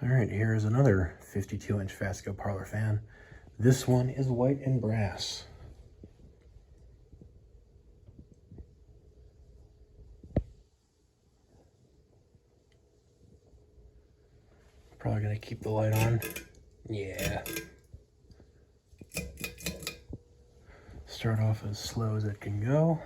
All right, here is another 52-inch Fastco parlor fan. This one is white and brass. Probably gonna keep the light on. Yeah. Start off as slow as it can go.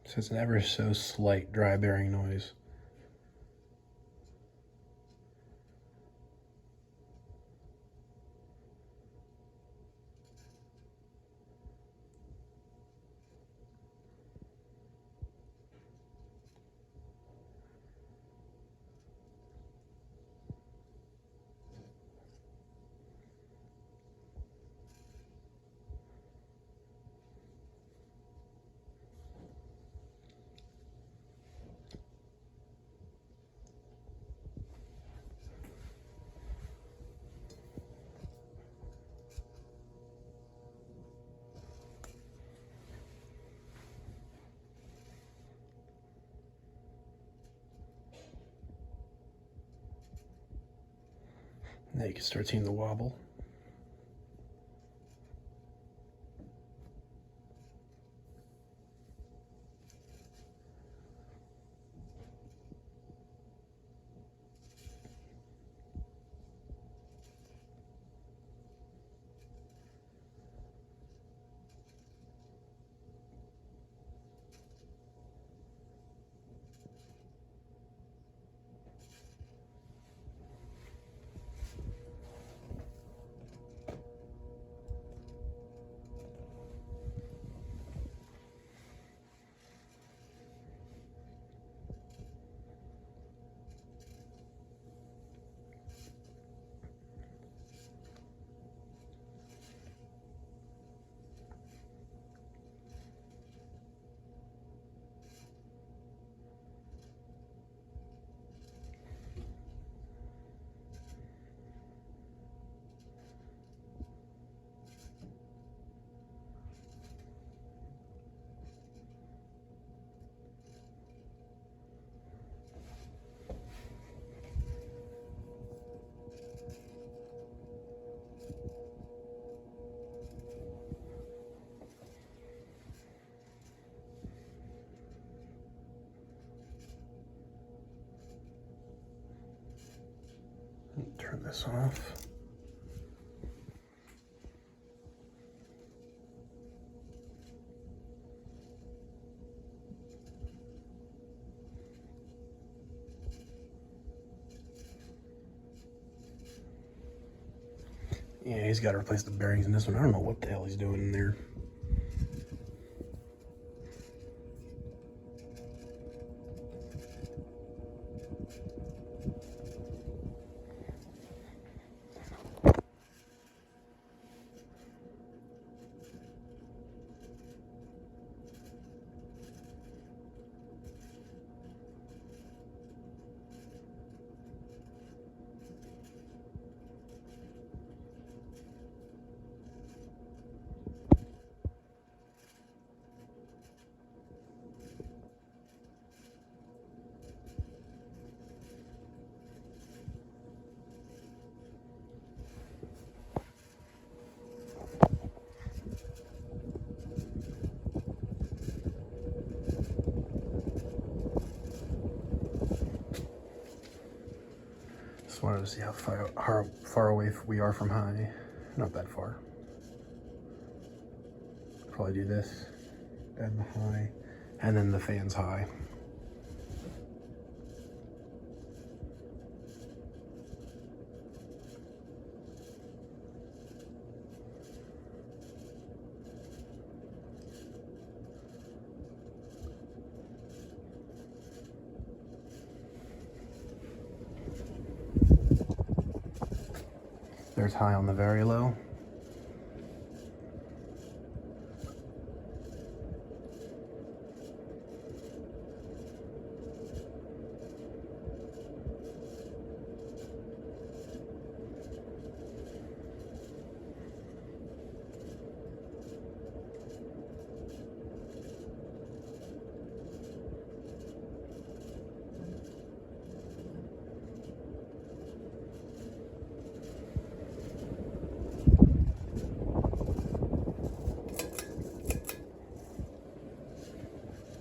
So it's an ever so slight dry bearing noise. Now you can start seeing the wobble. Turn this off. Yeah, he's got to replace the bearings in this one. I don't know what the hell he's doing in there. wanted to see how far away we are from high. Not that far. Probably do this, and the high, and then the fan's high. There's high on the very low.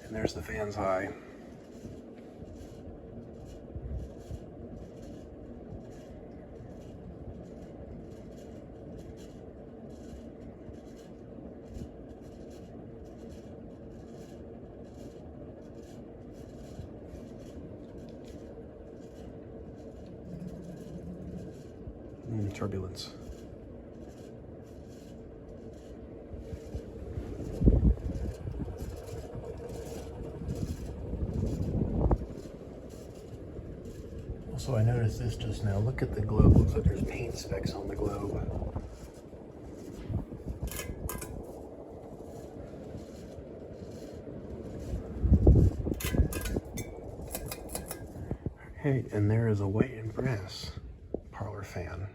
And there's the fan's high. Turbulence. Also, I noticed this just now. Look at the globe. Looks like there's paint specks on the globe. Okay, and there is a white and brass parlor fan.